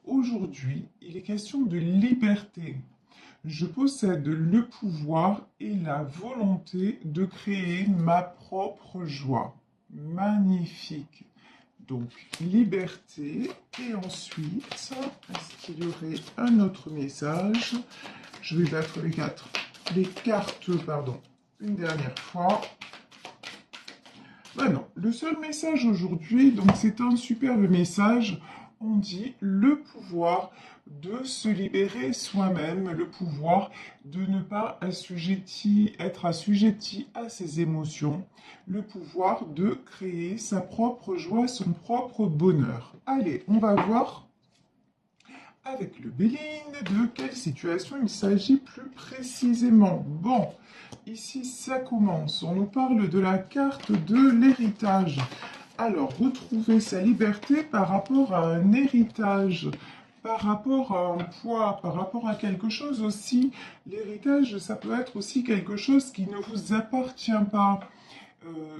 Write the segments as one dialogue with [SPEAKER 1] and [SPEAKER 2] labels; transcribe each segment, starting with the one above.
[SPEAKER 1] Aujourd'hui, il est question de liberté. Je possède le pouvoir et la volonté de créer ma propre joie. Magnifique. Donc, liberté. Et ensuite, est-ce qu'il y aurait un autre message? Je vais battre les cartes, pardon, une dernière fois. Ben non, le seul message aujourd'hui, donc c'est un superbe message. On dit le pouvoir de se libérer soi-même, le pouvoir de ne pas être assujetti à ses émotions, le pouvoir de créer sa propre joie, son propre bonheur. Allez, on va voir avec le Béline de quelle situation il s'agit plus précisément. Bon, ici ça commence. On nous parle de la carte de l'héritage. Alors, retrouver sa liberté par rapport à un héritage, par rapport à un poids, par rapport à quelque chose aussi. L'héritage, ça peut être aussi quelque chose qui ne vous appartient pas.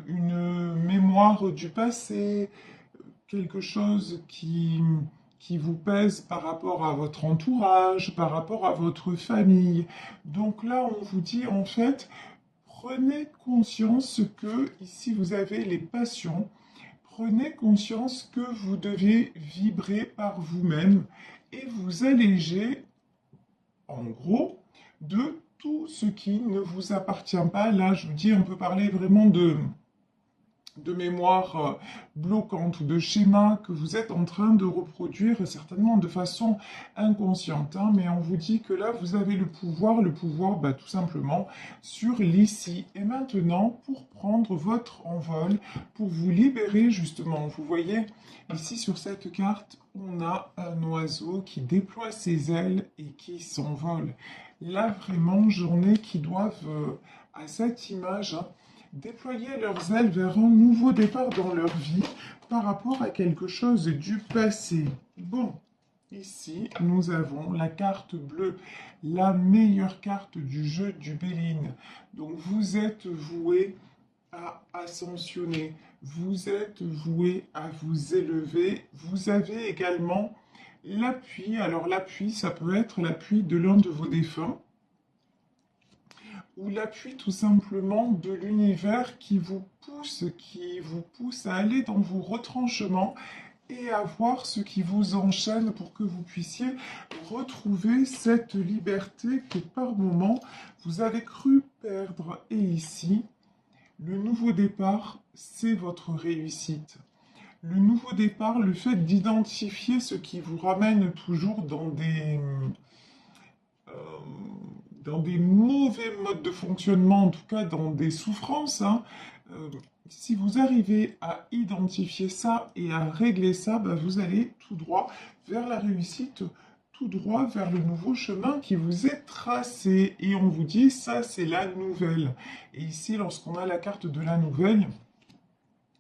[SPEAKER 1] Une mémoire du passé, quelque chose qui vous pèse par rapport à votre entourage, par rapport à votre famille. Donc là, on vous dit en fait, prenez conscience que ici vous avez les passions. Prenez conscience que vous devez vibrer par vous-même et vous alléger, en gros, de tout ce qui ne vous appartient pas. Là, je vous dis, on peut parler vraiment de mémoire bloquante ou de schéma que vous êtes en train de reproduire certainement de façon inconsciente. Hein, mais on vous dit que là, vous avez le pouvoir bah, tout simplement sur l'ici et maintenant pour prendre votre envol, pour vous libérer justement. Vous voyez, ici sur cette carte, on a un oiseau qui déploie ses ailes et qui s'envole. Là, vraiment, journée qui doivent, à cette image, hein, déployer leurs ailes vers un nouveau départ dans leur vie par rapport à quelque chose du passé. Bon, ici, nous avons la carte bleue, la meilleure carte du jeu du Béline. Donc, vous êtes voué à ascensionner, vous êtes voué à vous élever. Vous avez également l'appui. Alors, l'appui, ça peut être l'appui de l'un de vos défunts ou l'appui tout simplement de l'univers qui vous pousse à aller dans vos retranchements et à voir ce qui vous enchaîne pour que vous puissiez retrouver cette liberté que par moment vous avez cru perdre. Et ici, le nouveau départ, c'est votre réussite. Le nouveau départ, le fait d'identifier ce qui vous ramène toujours euh, dans des mauvais modes de fonctionnement, en tout cas dans des souffrances, hein, si vous arrivez à identifier ça et à régler ça, bah, vous allez tout droit vers la réussite, tout droit vers le nouveau chemin qui vous est tracé. Et on vous dit, ça c'est la nouvelle. Et ici, lorsqu'on a la carte de la nouvelle,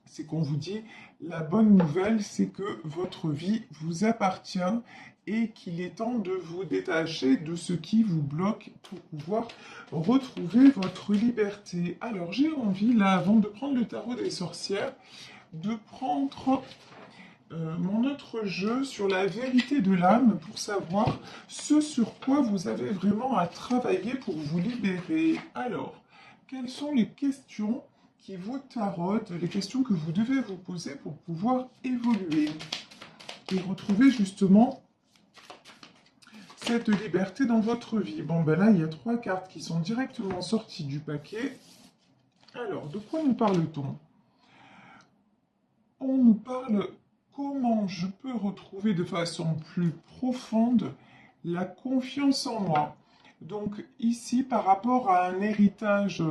[SPEAKER 1] c'est qu'on vous dit, la bonne nouvelle, c'est que votre vie vous appartient et qu'il est temps de vous détacher de ce qui vous bloque pour pouvoir retrouver votre liberté. Alors j'ai envie, là, avant de prendre le tarot des sorcières, de prendre mon autre jeu sur la vérité de l'âme pour savoir ce sur quoi vous avez vraiment à travailler pour vous libérer. Alors, quelles sont les questions qui vous tarautent, les questions que vous devez vous poser pour pouvoir évoluer et retrouver justement cette liberté dans votre vie? Bon, ben là, il y a 3 cartes qui sont directement sorties du paquet. Alors, de quoi nous parle-t-on? On nous parle comment je peux retrouver de façon plus profonde la confiance en moi. Donc ici, par rapport à un héritage,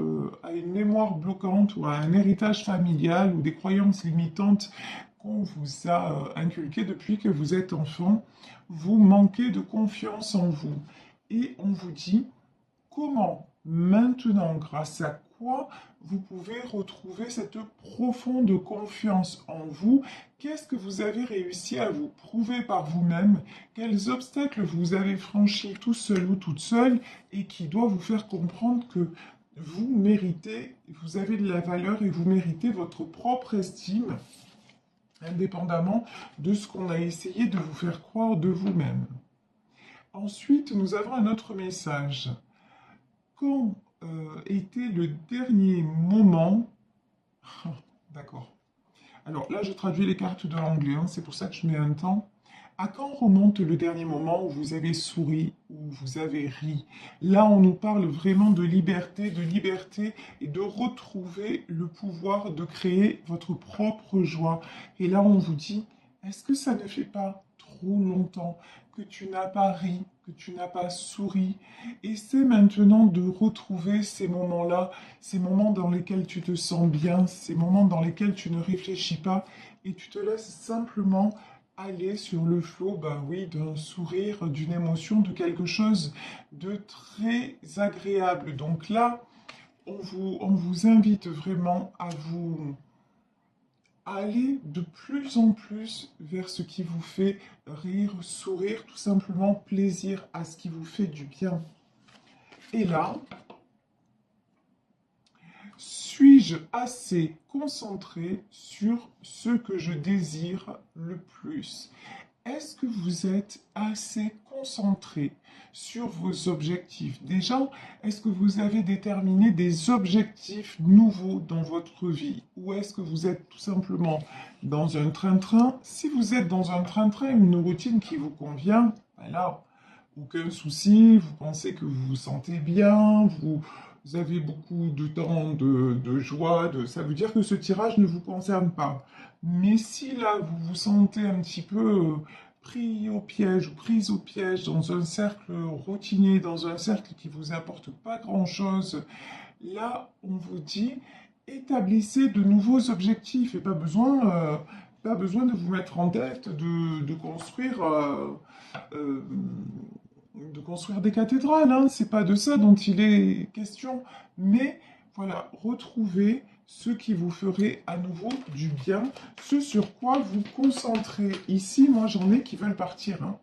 [SPEAKER 1] à une mémoire bloquante ou à un héritage familial ou des croyances limitantes qu'on vous a inculquées depuis que vous êtes enfant, vous manquez de confiance en vous. Et on vous dit comment maintenant, grâce à quoi vous pouvez retrouver cette profonde confiance en vous? Qu'est-ce que vous avez réussi à vous prouver par vous-même? Quels obstacles vous avez franchis tout seul ou toute seule et qui doit vous faire comprendre que vous méritez, vous avez de la valeur et vous méritez votre propre estime indépendamment de ce qu'on a essayé de vous faire croire de vous-même. Ensuite, nous avons un autre message. Quand était le dernier moment... D'accord. Alors là, je traduis les cartes de l'anglais, hein, c'est pour ça que je mets un temps. À quand remonte le dernier moment où vous avez souri, où vous avez ri? Là, on nous parle vraiment de liberté et de retrouver le pouvoir de créer votre propre joie. Et là, on vous dit, est-ce que ça ne fait pas trop longtemps que tu n'as pas ri, que tu n'as pas souri? Essaie maintenant de retrouver ces moments-là, ces moments dans lesquels tu te sens bien, ces moments dans lesquels tu ne réfléchis pas et tu te laisses simplement aller sur le flot, ben oui, d'un sourire, d'une émotion, de quelque chose de très agréable. Donc là, on vous invite vraiment à aller de plus en plus vers ce qui vous fait rire, sourire, tout simplement plaisir à ce qui vous fait du bien. Et là, suis-je assez concentré sur ce que je désire le plus? Est-ce que vous êtes assez concentré sur vos objectifs? Déjà, est-ce que vous avez déterminé des objectifs nouveaux dans votre vie? Ou est-ce que vous êtes tout simplement dans un train-train? Si vous êtes dans un train-train, une routine qui vous convient, ben là, aucun souci, vous pensez que vous vous sentez bien, vous avez beaucoup de temps de joie, ça veut dire que ce tirage ne vous concerne pas. Mais si là, vous vous sentez un petit peu pris au piège ou prise au piège dans un cercle routinier, dans un cercle qui vous apporte pas grand-chose, là, on vous dit, établissez de nouveaux objectifs et pas besoin de vous mettre en tête euh, de construire des cathédrales, hein. C'est pas de ça dont il est question, mais voilà, retrouvez ce qui vous ferait à nouveau du bien, ce sur quoi vous concentrez. Ici, moi, j'en ai qui veulent partir, hein.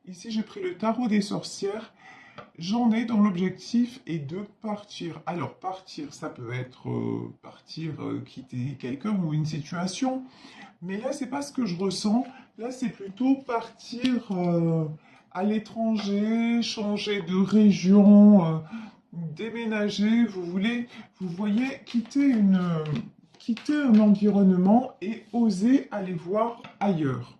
[SPEAKER 1] Ici, j'ai pris le tarot des sorcières. J'en ai dont l'objectif est de partir. Alors, partir, ça peut être partir, quitter quelqu'un ou une situation. Mais là, c'est pas ce que je ressens. Là, c'est plutôt partir à l'étranger, changer de région, déménager. Vous voyez, quitter un environnement et oser aller voir ailleurs.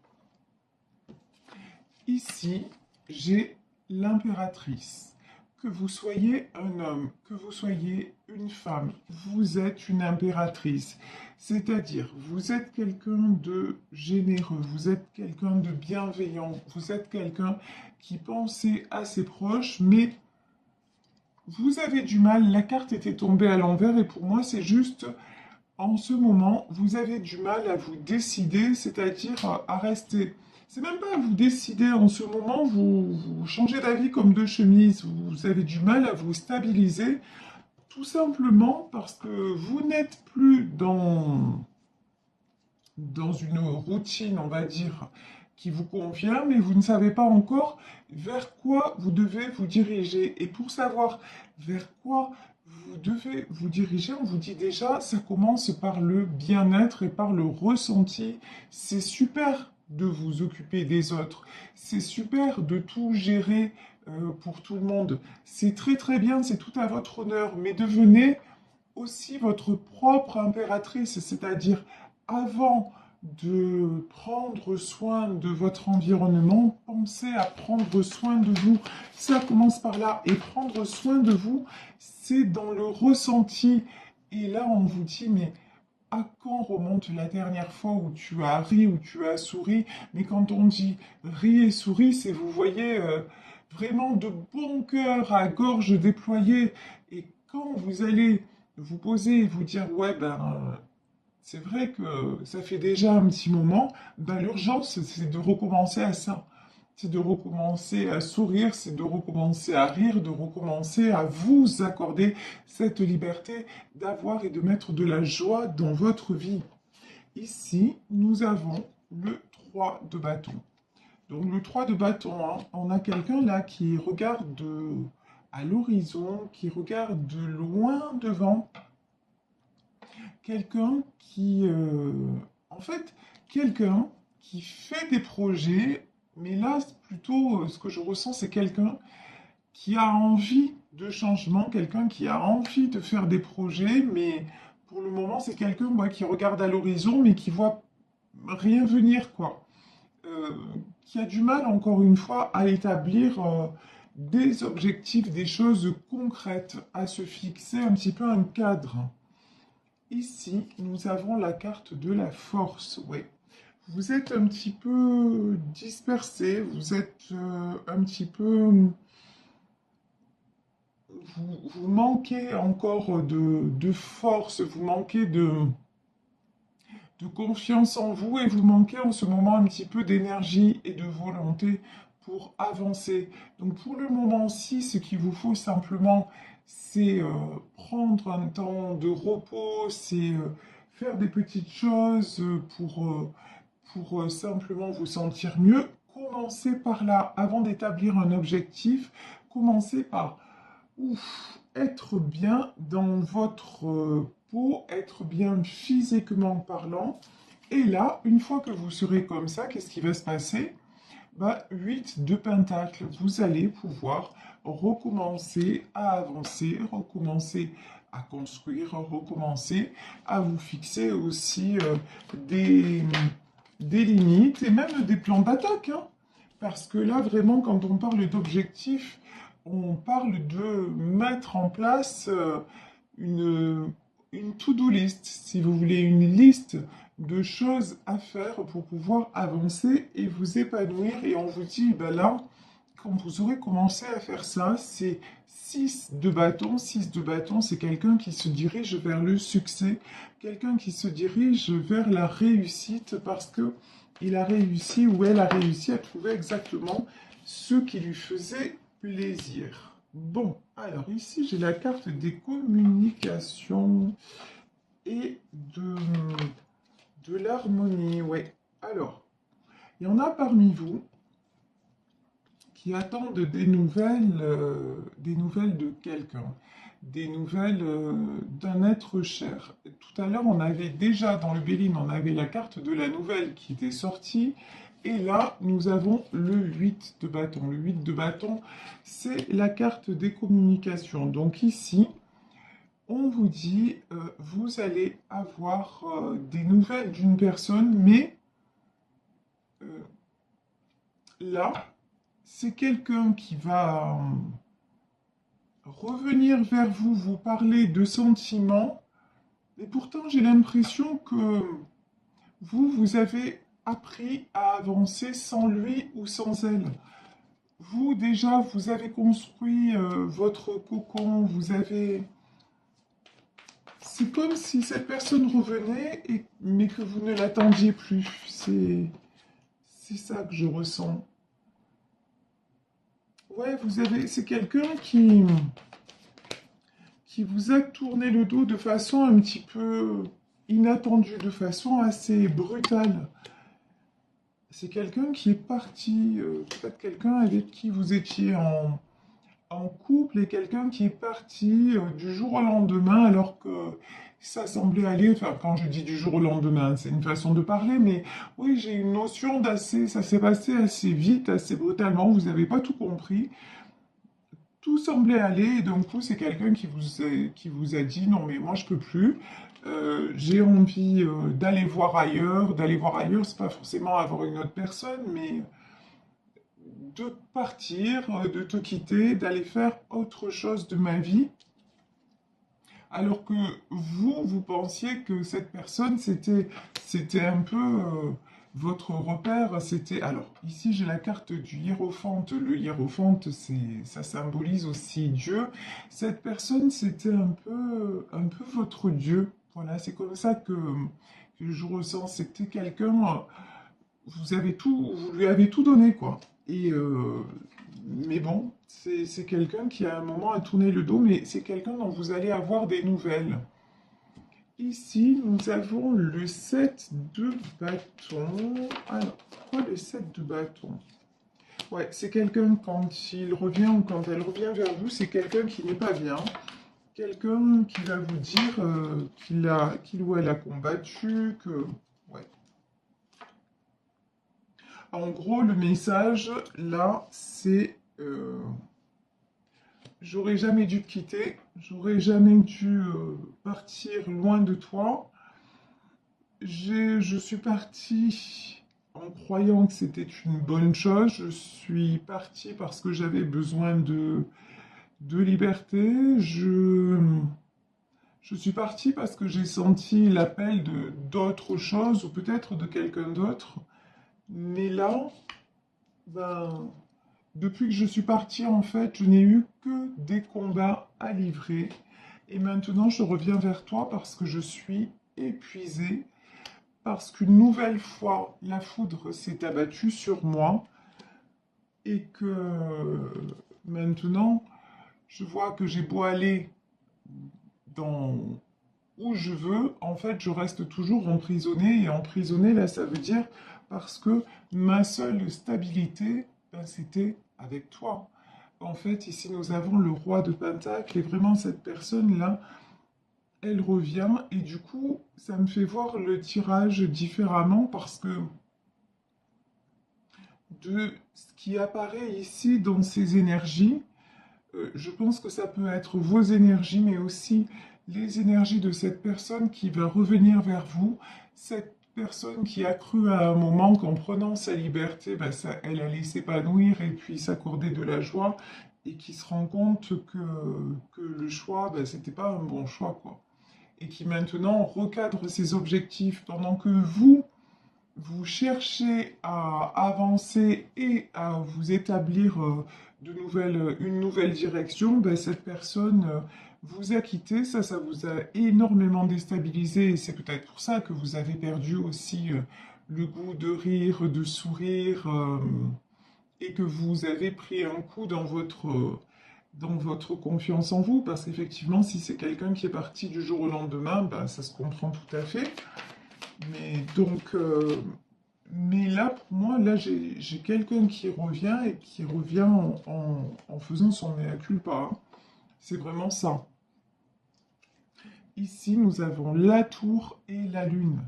[SPEAKER 1] Ici, j'ai l'impératrice. Que vous soyez un homme, que vous soyez une femme, vous êtes une impératrice. C'est-à-dire, vous êtes quelqu'un de généreux, vous êtes quelqu'un de bienveillant, vous êtes quelqu'un qui pensait à ses proches, mais vous avez du mal, la carte était tombée à l'envers et pour moi, c'est juste, en ce moment, vous avez du mal à vous décider, c'est-à-dire à rester. C'est même pas à vous décider en ce moment, vous changez d'avis comme deux chemises, vous avez du mal à vous stabiliser, tout simplement parce que vous n'êtes plus dans une routine, on va dire, qui vous convient, mais vous ne savez pas encore vers quoi vous devez vous diriger. Et pour savoir vers quoi vous devez vous diriger, on vous dit déjà, ça commence par le bien-être et par le ressenti. C'est super de vous occuper des autres. C'est super de tout gérer pour tout le monde. C'est très très bien, c'est tout à votre honneur. Mais devenez aussi votre propre impératrice, c'est-à-dire avant de prendre soin de votre environnement, pensez à prendre soin de vous. Ça commence par là. Et prendre soin de vous, c'est dans le ressenti. Et là, on vous dit, mais à quand remonte la dernière fois où tu as ri, où tu as souri? Mais quand on dit ri et souris, c'est, vous voyez, vraiment de bon cœur, à gorge déployée. Et quand vous allez vous poser et vous dire, ouais, ben, c'est vrai que ça fait déjà un petit moment, ben, l'urgence, c'est de recommencer à ça. C'est de recommencer à sourire, c'est de recommencer à rire, de recommencer à vous accorder cette liberté d'avoir et de mettre de la joie dans votre vie. Ici, nous avons le 3 de bâton. Donc le 3 de bâton, hein, on a quelqu'un là qui regarde à l'horizon, qui regarde de loin devant, quelqu'un qui, en fait, quelqu'un qui fait des projets, mais là, plutôt, ce que je ressens, c'est quelqu'un qui a envie de changement, quelqu'un qui a envie de faire des projets, mais pour le moment, c'est quelqu'un qui regarde à l'horizon, mais qui voit rien venir, quoi. Qui a du mal, encore une fois, à établir des objectifs, des choses concrètes, à se fixer un petit peu un cadre. Ici, nous avons la carte de la force, ouais. Vous êtes un petit peu dispersé, vous êtes un petit peu... Vous manquez encore de force, vous manquez de confiance en vous et vous manquez en ce moment un petit peu d'énergie et de volonté pour avancer. Donc pour le moment-ci, ce qu'il vous faut simplement, c'est prendre un temps de repos, c'est faire des petites choses pour simplement vous sentir mieux. Commencez par là, avant d'établir un objectif, commencez par être bien dans votre peau, être bien physiquement parlant. Et là, une fois que vous serez comme ça, qu'est-ce qui va se passer? 8 de Pentacle, vous allez pouvoir recommencer à avancer, recommencer à construire, recommencer à vous fixer aussi des, des limites et même des plans d'attaque, hein. Parce que là, vraiment, quand on parle d'objectifs, on parle de mettre en place une to-do list, si vous voulez, une liste de choses à faire pour pouvoir avancer et vous épanouir. Et on vous dit, ben là, quand vous aurez commencé à faire ça, c'est 6 de bâton. 6 de bâton, c'est quelqu'un qui se dirige vers le succès, quelqu'un qui se dirige vers la réussite parce que il a réussi ou elle a réussi à trouver exactement ce qui lui faisait plaisir. Bon, alors ici j'ai la carte des communications et de l'harmonie. Ouais. Alors, il y en a parmi vous qui attendent des nouvelles de quelqu'un, des nouvelles d'un être cher. Tout à l'heure, on avait déjà dans le Béline, on avait la carte de la nouvelle qui était sortie. Et là, nous avons le 8 de bâton. Le 8 de bâton, c'est la carte des communications. Donc ici, on vous dit, vous allez avoir des nouvelles d'une personne, mais euh, là, c'est quelqu'un qui va revenir vers vous, vous parler de sentiments, et pourtant j'ai l'impression que vous avez appris à avancer sans lui ou sans elle. Vous, déjà, vous avez construit votre cocon, vous avez... C'est comme si cette personne revenait, mais que vous ne l'attendiez plus. C'est ça que je ressens. Ouais, c'est quelqu'un qui vous a tourné le dos de façon un petit peu inattendue, de façon assez brutale. C'est quelqu'un qui est parti, peut-être quelqu'un avec qui vous étiez en couple et quelqu'un qui est parti du jour au lendemain alors que ça semblait aller, enfin quand je dis du jour au lendemain, c'est une façon de parler, mais oui, j'ai une notion d'assez, ça s'est passé assez vite, assez brutalement, vous n'avez pas tout compris. Tout semblait aller, et d'un coup, c'est quelqu'un qui vous a dit, non mais moi je peux plus, j'ai envie d'aller voir ailleurs, c'est pas forcément avoir une autre personne, mais de partir, de te quitter, d'aller faire autre chose de ma vie, alors que vous pensiez que cette personne, c'était un peu votre repère, c'était... Alors, ici, j'ai la carte du hiérophante. Le hiérophante, ça symbolise aussi Dieu. Cette personne, c'était un peu votre Dieu. Voilà, c'est comme ça que je ressens. C'était quelqu'un, vous lui avez tout donné, quoi. Et, mais bon, c'est quelqu'un qui à un moment a tourné le dos, mais c'est quelqu'un dont vous allez avoir des nouvelles. Ici, nous avons le 7 de bâton. Alors, pourquoi le 7 de bâton? Ouais, c'est quelqu'un quand il revient ou quand elle revient vers vous, c'est quelqu'un qui n'est pas bien. Quelqu'un qui va vous dire qu'il ou elle a combattu, que... Ouais. En gros, le message, là, c'est j'aurais jamais dû te quitter, j'aurais jamais dû partir loin de toi. Je suis partie en croyant que c'était une bonne chose. Je suis partie parce que j'avais besoin de liberté. Je suis partie parce que j'ai senti l'appel de d'autre chose ou peut-être de quelqu'un d'autre. Mais là, ben, depuis que je suis partie, en fait, je n'ai eu que des combats à livrer. Et maintenant, je reviens vers toi parce que je suis épuisée, parce qu'une nouvelle fois, la foudre s'est abattue sur moi et que maintenant, je vois que j'ai beau aller dans où je veux, en fait, je reste toujours emprisonnée. Et emprisonnée, là, ça veut dire parce que ma seule stabilité, ben, c'était avec toi. En fait, ici, nous avons le roi de Pentacle et vraiment, cette personne-là, elle revient. Et du coup, ça me fait voir le tirage différemment parce que de ce qui apparaît ici dans ces énergies, je pense que ça peut être vos énergies, mais aussi les énergies de cette personne qui va revenir vers vous, cette personne qui a cru à un moment qu'en prenant sa liberté, ben, elle allait s'épanouir et puis s'accorder de la joie, et qui se rend compte que le choix, ben, c'était pas un bon choix, quoi. Et qui maintenant recadre ses objectifs pendant que vous cherchez à avancer et à vous établir une nouvelle direction, ben, cette personne vous a quitté. Ça vous a énormément déstabilisé et c'est peut-être pour ça que vous avez perdu aussi le goût de rire, de sourire et que vous avez pris un coup dans votre confiance en vous. Parce qu'effectivement, si c'est quelqu'un qui est parti du jour au lendemain, ben, ça se comprend tout à fait. Mais donc, mais là, pour moi, là, j'ai quelqu'un qui revient et qui revient en faisant son mea culpa, hein. C'est vraiment ça. Ici, nous avons la tour et la lune.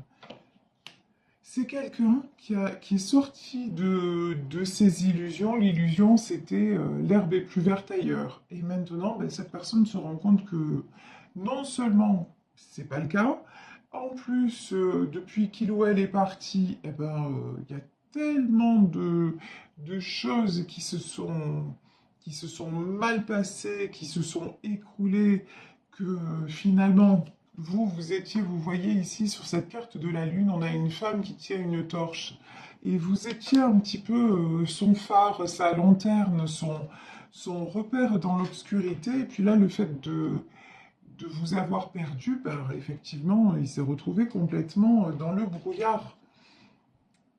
[SPEAKER 1] C'est quelqu'un qui est sorti de ses illusions. L'illusion, c'était l'herbe est plus verte ailleurs. Et maintenant, ben, cette personne se rend compte que non seulement c'est pas le cas, en plus, depuis qu'il ou elle est parti, eh ben, il y a tellement de choses qui se sont mal passées, qui se sont écroulées, que finalement, vous voyez ici sur cette carte de la Lune, on a une femme qui tient une torche. Et vous étiez un petit peu son phare, sa lanterne, son repère dans l'obscurité. Et puis là, le fait de vous avoir perdu, ben, effectivement, il s'est retrouvé complètement dans le brouillard.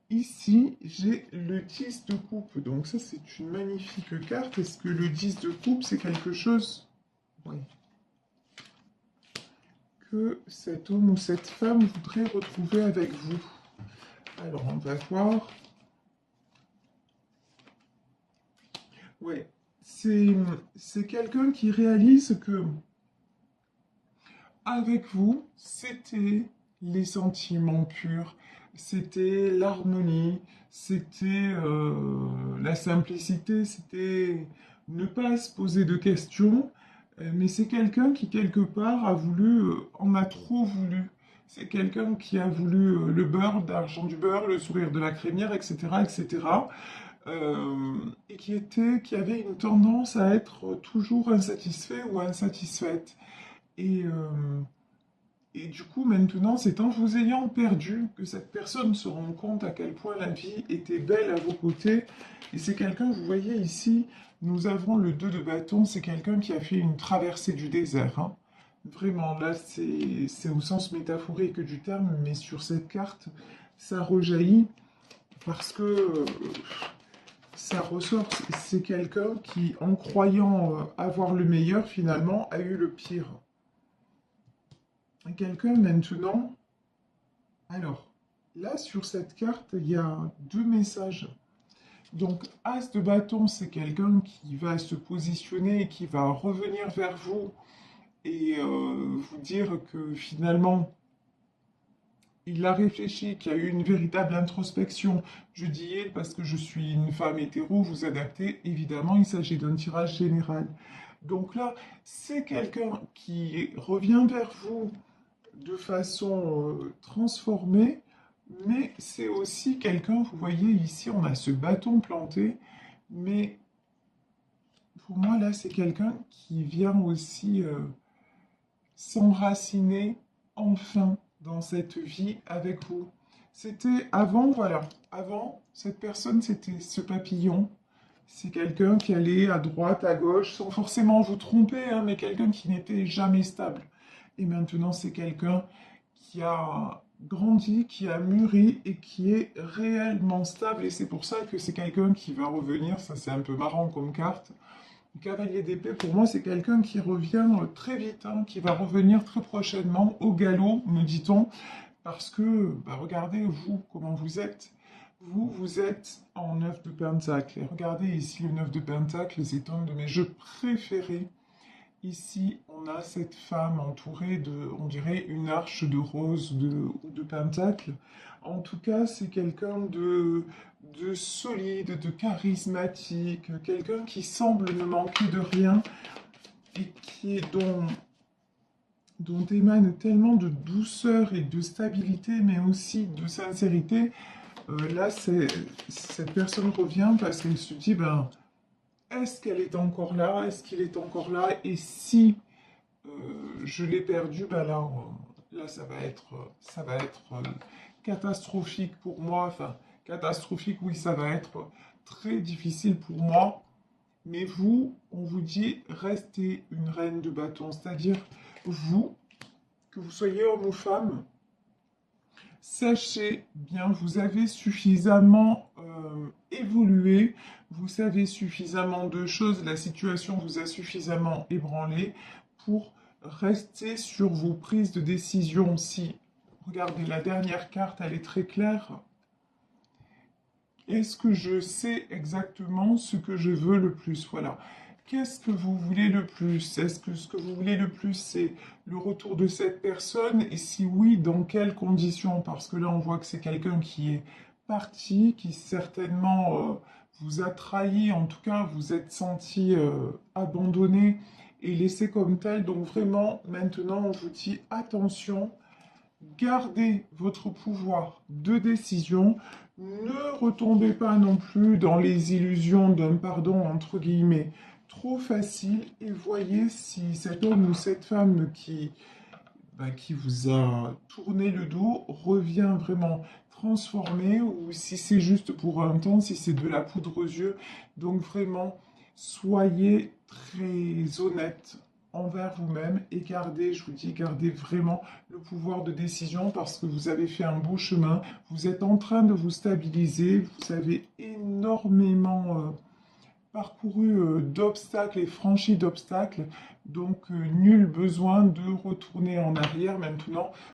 [SPEAKER 1] Ici, j'ai le 10 de coupe. Donc ça, c'est une magnifique carte. Est-ce que le 10 de coupe, c'est quelque chose, oui, que cet homme ou cette femme voudrait retrouver avec vous? Alors, on va voir. Ouais, c'est quelqu'un qui réalise que avec vous, c'était les sentiments purs, c'était l'harmonie, c'était la simplicité, c'était ne pas se poser de questions. Mais c'est quelqu'un qui, quelque part, a voulu, en a trop voulu. C'est quelqu'un qui a voulu le beurre, l'argent du beurre, le sourire de la crémière, etc., etc. Et qui avait une tendance à être toujours insatisfait ou insatisfaite. Et, euh, et du coup, maintenant, c'est en vous ayant perdu que cette personne se rend compte à quel point la vie était belle à vos côtés. Et c'est quelqu'un, vous voyez ici, nous avons le 2 de bâton, c'est quelqu'un qui a fait une traversée du désert, hein. Vraiment, là, c'est au sens métaphorique du terme, mais sur cette carte, ça rejaillit parce que ça ressort. C'est quelqu'un qui, en croyant avoir le meilleur, finalement, a eu le pire. Quelqu'un maintenant. Alors, là, sur cette carte, il y a deux messages. Donc, As de bâton, c'est quelqu'un qui va se positionner et qui va revenir vers vous et vous dire que finalement, il a réfléchi, qu'il y a eu une véritable introspection. Je dis il parce que je suis une femme hétéro, vous adaptez, évidemment, il s'agit d'un tirage général. Donc là, c'est quelqu'un qui revient vers vous de façon transformée, mais c'est aussi quelqu'un, vous voyez ici, on a ce bâton planté, mais pour moi, là, c'est quelqu'un qui vient aussi s'enraciner enfin dans cette vie avec vous. C'était avant, voilà, avant, cette personne, c'était ce papillon. C'est quelqu'un qui allait à droite, à gauche, sans forcément vous tromper, hein, mais quelqu'un qui n'était jamais stable. Et maintenant, c'est quelqu'un qui a grandi, qui a mûri et qui est réellement stable. Et c'est pour ça que c'est quelqu'un qui va revenir. Ça, c'est un peu marrant comme carte. Le cavalier d'épée, pour moi, c'est quelqu'un qui revient très vite, hein, qui va revenir très prochainement au galop, me dit-on, parce que, bah, regardez, vous, comment vous êtes. Vous, vous êtes en 9 de Pentacle. Et regardez ici, le 9 de Pentacle, c'est un de mes jeux préférés. Ici, on a cette femme entourée de, on dirait, une arche de rose ou de pentacle. En tout cas, c'est quelqu'un de solide, de charismatique, quelqu'un qui semble ne manquer de rien et dont émane tellement de douceur et de stabilité, mais aussi de sincérité. Là, cette personne revient parce qu'elle se dit, ben, est-ce qu'elle est encore là? Est-ce qu'il est encore là? Et si euh, je l'ai perdu, ben là, là, ça va être catastrophique pour moi. Enfin, catastrophique, oui, ça va être très difficile pour moi. Mais vous, on vous dit, restez une reine de bâton. C'est-à-dire, vous, que vous soyez homme ou femme, sachez bien, vous avez suffisamment évolué, vous savez suffisamment de choses, la situation vous a suffisamment ébranlé pour rester sur vos prises de décision. Si, regardez, la dernière carte, elle est très claire. Est-ce que je sais exactement ce que je veux le plus? Voilà. Qu'est-ce que vous voulez le plus? Est-ce que ce que vous voulez le plus, c'est le retour de cette personne? Et si oui, dans quelles conditions? Parce que là, on voit que c'est quelqu'un qui est parti, qui certainement vous a trahi, en tout cas, vous êtes senti abandonné et laissé comme tel. Donc vraiment, maintenant, on vous dit attention. Gardez votre pouvoir de décision. Ne retombez pas non plus dans les illusions d'un pardon entre guillemets trop facile et voyez si cet homme ou cette femme qui vous a tourné le dos revient vraiment transformé ou si c'est juste pour un temps, si c'est de la poudre aux yeux. Donc vraiment, soyez très honnête envers vous-même et gardez, je vous dis, gardez vraiment le pouvoir de décision parce que vous avez fait un beau chemin, vous êtes en train de vous stabiliser, vous avez énormément parcouru d'obstacles et franchi d'obstacles, donc nul besoin de retourner en arrière maintenant.